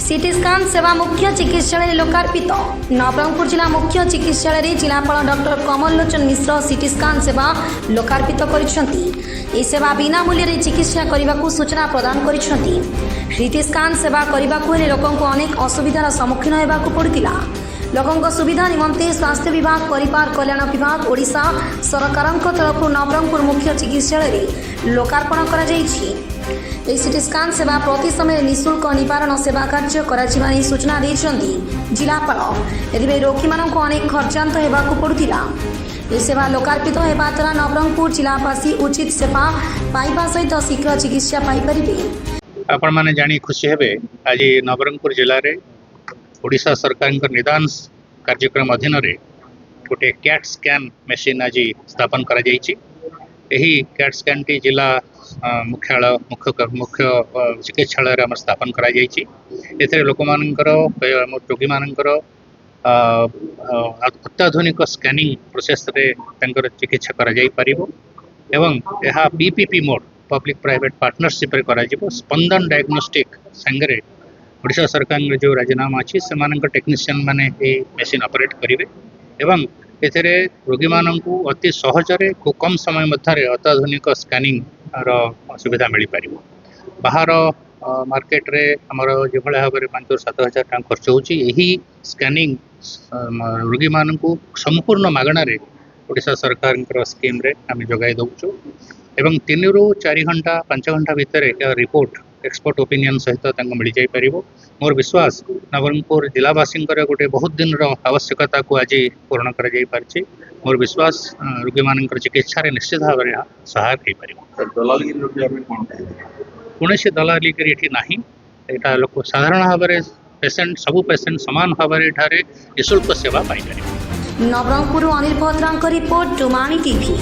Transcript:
City scan सेवा मुख्य चिकित्सालय लोकार्पित। नवरंगपुर जिला मुख्य चिकित्सालय जिलापाल डॉक्टर कमल लोचन मिश्र सिटी स्कान सेवा लोकार्पित करिसेंती। ए सेवा बिना मूल्य चिकित्सा करने को सूचना प्रदान करिसेंती। सिटी स्कान सेवा करने को लोकंको अनेक असुविधार सम्मुखीन होगाकू पड़ुतिला। लोकंको सुविधा निमंते स्वास्थ्य विभाग परिवार कल्याण विभाग ओडिशा सरकारक तरफ नवरंगपुर मुख्य चिकित्सालय लोकार्पण करा जायछि। सिटी स्कान सेवा प्रति समय निःशुल्क निवारण सेवा कार्य कर सूचना देइछन्ती जिलापाल। एथिबे रोगी मानक अनेक खर्चांत हेबाकू पड़ुतिला। ए सेवा लोकार्पित हेबा द्वारा नवरंगपुर जिलावासी उचित सेवा पाइबा सहित शीघ्र चिकित्सा पाई परिबे। आपण माने जानी खुशी हेबे आज नवरंगपुर जिले में ओडिशा सरकार निदान कार्यक्रम अधीन रे गोटे कैट स्कैन मशीन आज स्थापन करा जायछि। एही कैट स्कैन टी जिला मुख्यालय मुख्य चिकित्सालय रे स्थापन करा जायछि। एथरे लोक मानकर रोगी मानकर अत्याधुनिक स्कैनिंग प्रोसेस रे तंकर चिकित्सा करा जाय परिबो एवं यह PPP mode public private partnership रे करा जिवो। स्पंदन डायग्नोस्टिक संगरे ओडिशा सरकार जो राजीनामा अच्छी से टेक्नीशियन माने ये मशीन ऑपरेट करेंगे एवं एथेरे रोगी माननकु अति सहजरे खूब कम समय मध्य अत्याधुनिक स्कैनिंग सुविधा मिल पार। बाहर मार्केट रे हमर जो भाव में 5,000-7,000 टका खर्च होची। यही स्कैनिंग रोगी माननकु संपूर्ण मागणा रे ओडिशा सरकार स्कीम रे आम जगाई दउछु एवं 3 ରୁ 4 घंटा 5 घंटा भितर रिपोर्ट एक्सपर्ट ओपिनियन सहित मिल जाई परिबो। मोर विश्वास नवरंगपुर जिलावासी गोटे बहुत दिन आवश्यकता को आज पूर्ण कर जाई पारछि। मोर विश्वास रोगी मानकर चिकित्सा रे निश्चित भाव में सहायक हो पारिबो। कौन दलाली एठी नाही। एटा लोक साधारण भाव में पेसेंट सबु पेसेंट समान भाव में निःशुल्क सेवा पाई परिबो। नवरंगपुर अनिल पत्रांक रिपोर्ट टुमानी टीवी।